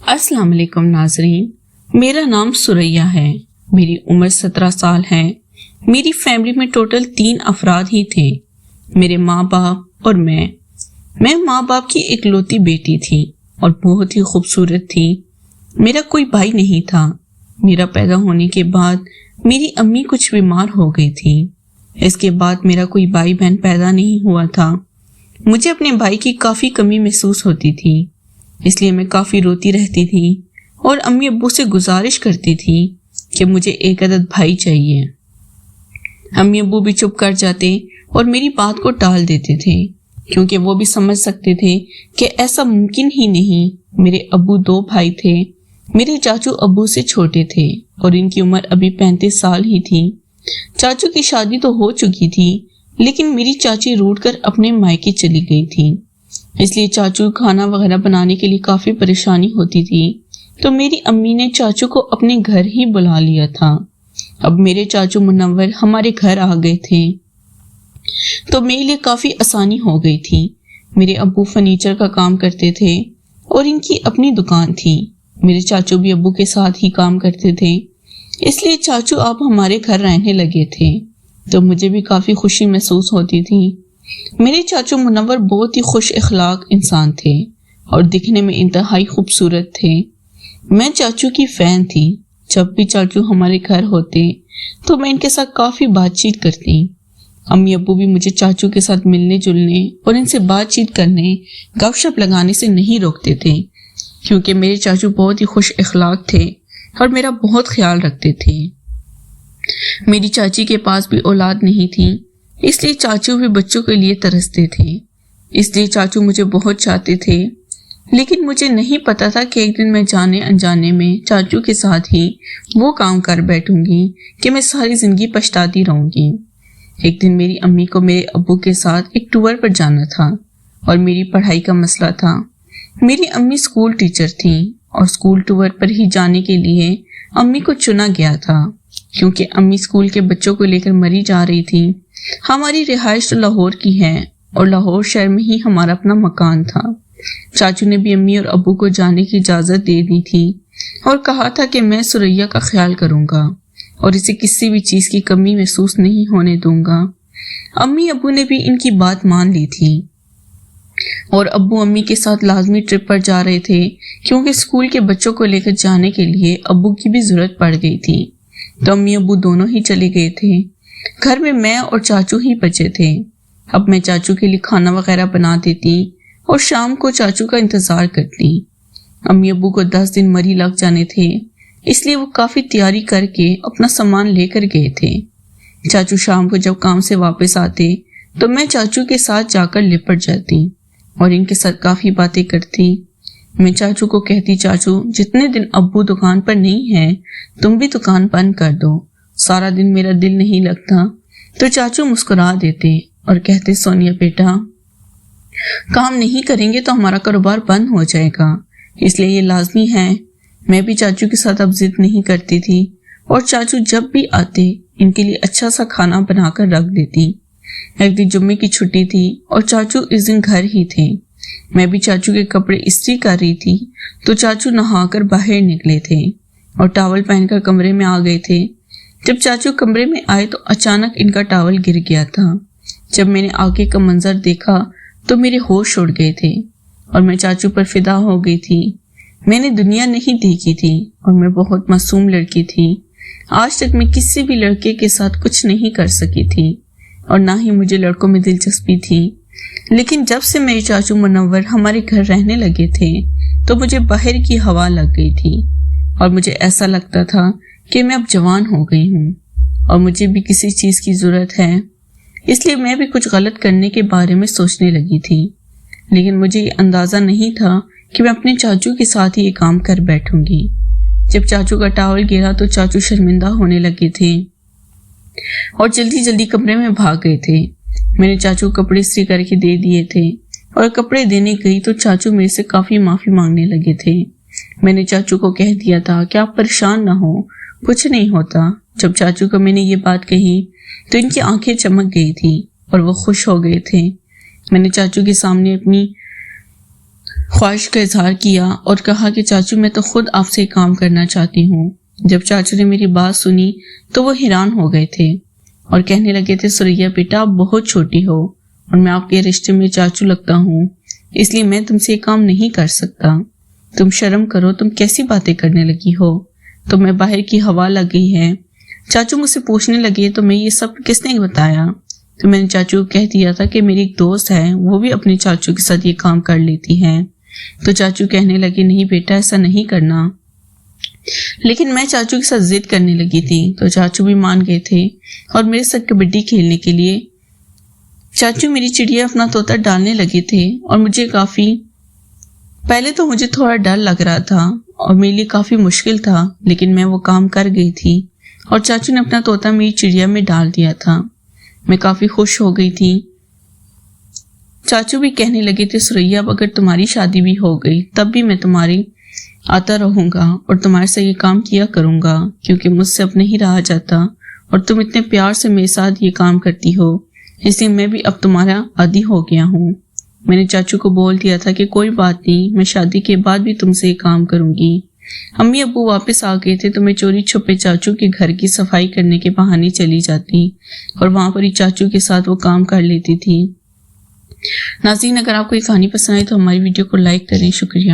السلام علیکم ناظرین، میرا نام سریہ ہے، میری عمر 17 سال ہے۔ میری فیملی میں ٹوٹل 3 افراد ہی تھے، میرے ماں باپ اور میں ماں باپ کی اکلوتی بیٹی تھی اور بہت ہی خوبصورت تھی۔ میرا کوئی بھائی نہیں تھا۔ میرا پیدا ہونے کے بعد میری امی کچھ بیمار ہو گئی تھی۔ اس کے بعد میرا کوئی بھائی بہن پیدا نہیں ہوا تھا۔ مجھے اپنے بھائی کی کافی کمی محسوس ہوتی تھی، اس لیے میں کافی روتی رہتی تھی اور امی ابو سے گزارش کرتی تھی کہ مجھے ایک عدد بھائی چاہیے۔ امی ابو بھی چپ کر جاتے اور میری بات کو ٹال دیتے تھے، کیونکہ وہ بھی سمجھ سکتے تھے کہ ایسا ممکن ہی نہیں۔ میرے ابو 2 بھائی تھے، میرے چاچو ابو سے چھوٹے تھے اور ان کی عمر ابھی 35 سال ہی تھی۔ چاچو کی شادی تو ہو چکی تھی، لیکن میری چاچی روٹھ کر اپنے مائکے چلی گئی تھی، اس لیے چاچو کھانا وغیرہ بنانے کے لیے کافی پریشانی ہوتی تھی۔ تو میری امی نے چاچو کو اپنے گھر ہی بلا لیا تھا۔ اب میرے چاچو منور ہمارے گھر آ گئے تھے تو میرے لیے کافی آسانی ہو گئی تھی۔ میرے ابو فرنیچر کا کام کرتے تھے اور ان کی اپنی دکان تھی۔ میرے چاچو بھی ابو کے ساتھ ہی کام کرتے تھے، اس لیے چاچو آپ ہمارے گھر رہنے لگے تھے تو مجھے بھی کافی خوشی محسوس ہوتی تھی۔ میرے چاچو منور بہت ہی خوش اخلاق انسان تھے اور دکھنے میں انتہائی خوبصورت تھے۔ میں چاچو کی فین تھی۔ جب بھی چاچو ہمارے گھر ہوتے تو میں ان کے ساتھ کافی بات چیت کرتی۔ امی ابو بھی مجھے چاچو کے ساتھ ملنے جلنے اور ان سے بات چیت کرنے، گپ شپ لگانے سے نہیں روکتے تھے، کیونکہ میرے چاچو بہت ہی خوش اخلاق تھے اور میرا بہت خیال رکھتے تھے۔ میری چاچی کے پاس بھی اولاد نہیں تھی، اس لیے چاچو بھی بچوں کے لیے ترستے تھے، اس لیے چاچو مجھے بہت چاہتے تھے۔ لیکن مجھے نہیں پتا تھا کہ ایک دن میں جانے انجانے میں چاچو کے ساتھ ہی وہ کام کر بیٹھوں گی کہ میں ساری زندگی پچھتاتی رہوں گی۔ ایک دن میری امی کو میرے ابو کے ساتھ ایک ٹور پر جانا تھا اور میری پڑھائی کا مسئلہ تھا۔ میری امی اسکول ٹیچر تھیں اور اسکول ٹور پر ہی جانے کے لیے امی کو چنا گیا تھا، کیونکہ امی اسکول کے بچوں کو لے کر مری جا رہی تھی۔ ہماری رہائش تو لاہور کی ہے اور لاہور شہر میں ہی ہمارا اپنا مکان تھا۔ چاچو نے بھی امی اور ابو کو جانے کی اجازت دے دی تھی اور کہا تھا کہ میں سریہ کا خیال کروں گا اور اسے کسی بھی چیز کی کمی محسوس نہیں ہونے دوں گا۔ امی ابو نے بھی ان کی بات مان لی تھی اور ابو امی کے ساتھ لازمی ٹرپ پر جا رہے تھے، کیونکہ اسکول کے بچوں کو لے کر جانے کے لیے ابو کی بھی ضرورت پڑ گئی تھی۔ تو امی ابو دونوں ہی چلے گئے تھے۔ گھر میں اور چاچو ہی بچے تھے۔ اب میں چاچو کے لیے کھانا وغیرہ بنا دیتی اور شام کو چاچو کا انتظار کرتی۔ امی ابو کو 10 دن مری لگ جانے تھے، اس لیے وہ کافی تیاری کر کے اپنا سامان لے کر گئے تھے۔ چاچو شام کو جب کام سے واپس آتے تو میں چاچو کے ساتھ جا کر لپٹ جاتی اور ان کے ساتھ کافی باتیں کرتی۔ میں چاچو کو کہتی، چاچو جتنے دن ابو دکان پر نہیں ہے تم بھی دکان بند کر دو، سارا دن میرا دل نہیں لگتا۔ تو چاچو مسکرا دیتے اور کہتے، سونیا بیٹا کام نہیں کریں گے تو ہمارا کاروبار بند ہو جائے گا، اس لیے یہ لازمی ہے۔ میں بھی چاچو کے ساتھ اب ضد نہیں کرتی تھی اور چاچو جب بھی آتے ان کے لیے اچھا سا کھانا بنا کر رکھ دیتی۔ ایک دن جمعے کی چھٹی تھی اور چاچو اس دن گھر ہی تھے۔ میں بھی چاچو کے کپڑے استری کر رہی تھی تو چاچو نہا کر باہر نکلے تھے اور ٹاول پہن کر کمرے میں آ گئے تھے۔ جب چاچو کمرے میں آئے تو اچانک ان کا ٹاول گر گیا تھا۔ جب میں نے آگے کا منظر دیکھا تو میرے ہوش اڑ گئے تھے اور میں چاچو پر فدا ہو گئی تھی۔ میں نے دنیا نہیں دیکھی تھی اور میں بہت معصوم لڑکی تھی۔ آج تک میں کسی بھی لڑکے کے ساتھ کچھ نہیں کر سکی تھی اور نہ ہی مجھے لڑکوں میں دلچسپی تھی۔ لیکن جب سے میرے چاچو منور ہمارے گھر رہنے لگے تھے تو مجھے باہر کی ہوا لگ گئی تھی اور مجھے ایسا لگتا تھا کہ میں اب جوان ہو گئی ہوں اور مجھے بھی کسی چیز کی ضرورت ہے، اس لیے میں بھی کچھ غلط کرنے کے بارے میں سوچنے لگی تھی۔ لیکن مجھے یہ اندازہ نہیں تھا کہ میں اپنے چاچو کے ساتھ ہی یہ کام کر بیٹھوں گی۔ جب چاچو کا ٹاول گرا تو چاچو شرمندہ ہونے لگے تھے اور جلدی جلدی کمرے میں بھاگ گئے تھے۔ میں نے چاچو کپڑے استری کر کے دے دیے تھے اور کپڑے دینے گئی تو چاچو میرے سے کافی معافی مانگنے لگے تھے۔ میں نے چاچو کو کہہ دیا تھا کہ آپ پریشان نہ ہو، کچھ نہیں ہوتا۔ جب چاچو کو میں نے یہ بات کہی تو ان کی آنکھیں چمک گئی تھی اور وہ خوش ہو گئے تھے۔ میں نے چاچو کے سامنے اپنی خواہش کا اظہار کیا اور کہا کہ چاچو میں تو خود آپ سے کام کرنا چاہتی ہوں۔ جب چاچو نے میری بات سنی تو وہ حیران ہو گئے تھے اور کہنے لگے تھے سوریا بیٹا آپ بہت چھوٹی ہو اور میں آپ کے رشتے میں چاچو لگتا ہوں، اس لیے میں تم سے یہ کام نہیں کر سکتا۔ تم شرم کرو، تم کیسی باتیں کرنے لگی ہو، تمہیں باہر کی ہوا لگ گئی ہے۔ چاچو مجھ سے پوچھنے لگے تو میں یہ سب کس نے بتایا؟ تو میں نے چاچو کو کہہ دیا تھا کہ میری ایک دوست ہے، وہ بھی اپنے چاچو کے ساتھ یہ کام کر لیتی ہے۔ تو چاچو کہنے لگے نہیں بیٹا ایسا نہیں کرنا، لیکن میں چاچو کے ساتھ ضد کرنے لگی تھی تو چاچو بھی مان گئے تھے اور میرے ساتھ کبڈی کھیلنے کے لیے چاچو میری چڑیا اپنا طوطا ڈالنے لگے تھے اور پہلے تو مجھے تھوڑا ڈر لگ رہا تھا اور میرے لیے کافی مشکل تھا، لیکن میں وہ کام کر گئی تھی اور چاچو نے اپنا طوطا میری چڑیا میں ڈال دیا تھا۔ میں کافی خوش ہو گئی تھی۔ چاچو بھی کہنے لگے تھے سوریا اب اگر تمہاری شادی بھی ہو گئی تب بھی میں تمہاری آتا رہوں گا اور تمہارے سے یہ کام کیا کروں گا، کیونکہ مجھ سے اب نہیں رہا جاتا اور تم اتنے پیار سے میرے ساتھ یہ کام کرتی ہو، اس لیے میں بھی اب تمہارا عادی ہو گیا ہوں۔ میں نے چاچو کو بول دیا تھا کہ کوئی بات نہیں، میں شادی کے بعد بھی تم سے یہ کام کروں گی۔ امی ابو واپس آ گئے تھے تو میں چوری چھپے چاچو کے گھر کی صفائی کرنے کے بہانے چلی جاتی اور وہاں پر ہی چاچو کے ساتھ وہ کام کر لیتی تھی۔ ناظرین اگر آپ کو یہ کہانی پسند آئی تو ہماری ویڈیو کو لائک کریں، شکریہ۔